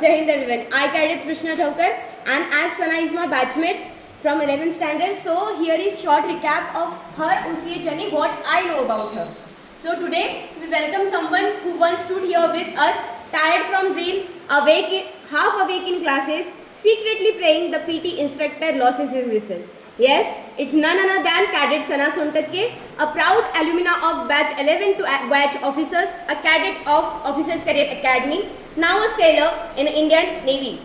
Jai Hind everyone. I Cadet Trishna Thaukar and as Sana is my batchmate from 11th standard. So here is short recap of her OCA journey, what I know about her. So today we welcome someone who once stood here with us, tired from drill, half awake in classes, secretly praying the PT instructor loses his whistle. Yes, it's none other than Cadet Sana Sontakke, a proud alumna of batch 11 to batch officers, a cadet of Officers Career Academy, now a sailor in the Indian Navy.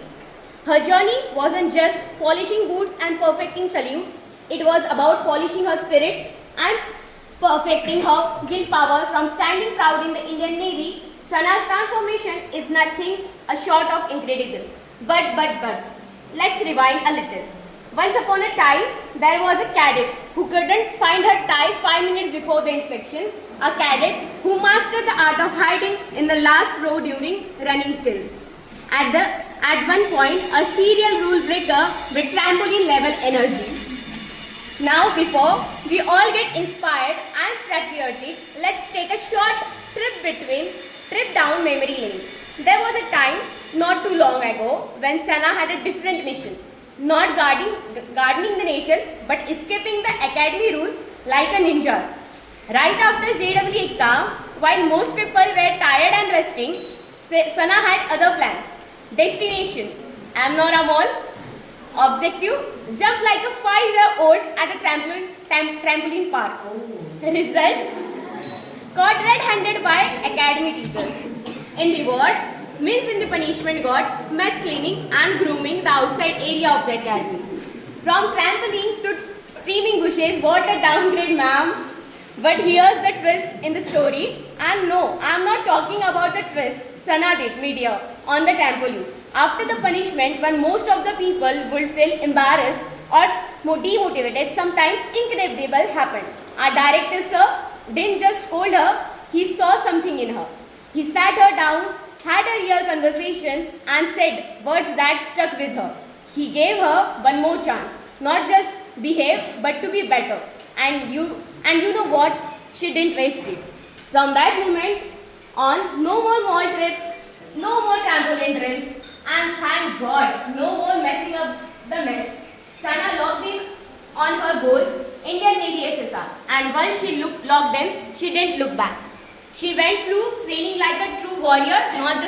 Her journey wasn't just polishing boots and perfecting salutes, it was about polishing her spirit and perfecting her willpower. From standing proud in the Indian Navy, Sana's transformation is nothing short of incredible. But, let's rewind a little. Once upon a time, there was a cadet who couldn't find her tie 5 minutes before the inspection, a cadet who mastered the art of hiding in the last row during running skill. At one point, a serial rule breaker with trampoline level energy. Now, before we all get inspired and patriotic, let's take a short trip down memory lane. There was a time not too long ago when Sana had a different mission. Not gardening the nation, but escaping the academy rules like a ninja. Right after JEE exam, while most people were tired and resting, Sana had other plans. Destination, Amnora Mall. Objective, jump like a 5-year-old at a trampoline park. Result, caught red-handed by academy teachers. In reward, means in the punishment got mess cleaning and grooming the outside area of the academy. From trampoline to trimming bushes, what a downgrade, ma'am. But here's the twist in the story. And no, I'm not talking about the twist Sana did mid-year on the trampoline. After the punishment, when most of the people would feel embarrassed or demotivated, sometimes incredible happened. Our director, sir, didn't just scold her, he saw something in her. He sat her down, had a real conversation and said words that stuck with her. He gave her one more chance, not just behave but to be better. And you know what? She didn't waste it. From that moment on, no more mall trips, no more trampoline drills, and thank God, no more messing up the mess. Sana locked in on her goals, Indian Navy SSR, and once she locked them, she didn't look back. She went through training like a true warrior, not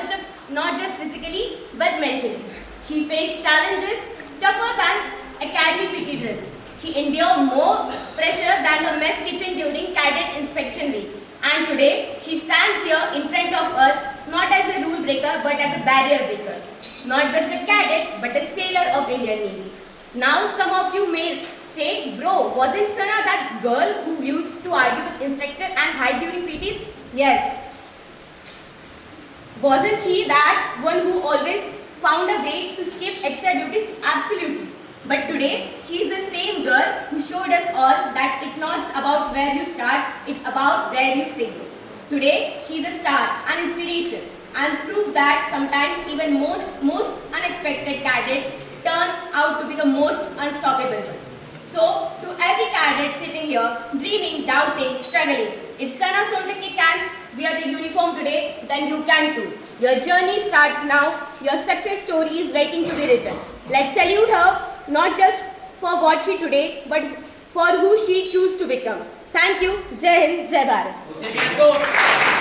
just physically, but mentally. She faced challenges tougher than academy PT drills. She endured more pressure than the mess kitchen during cadet inspection week. And today, she stands here in front of us, not as a rule breaker, but as a barrier breaker. Not just a cadet, but a sailor of Indian Navy. Now, some of you may say, bro, wasn't Sana that girl who used to argue with instructor and hide during PTs? Yes. Wasn't she that one who always found a way to skip extra duties? Absolutely. But today, she is the same girl who showed us all that it's not about where you start, it's about where you stay. Today, she is a star, an inspiration, and proof that sometimes even most unexpected cadets turn out to be the most unstoppable ones. So, to every cadet sitting here, dreaming, doubting, struggling, if Sana Sontakke can wear the uniform today, then you can too. Your journey starts now. Your success story is waiting to be written. Let's salute her, not just for what she today, but for who she chose to become. Thank you. Jai Hind, Jai Bharat.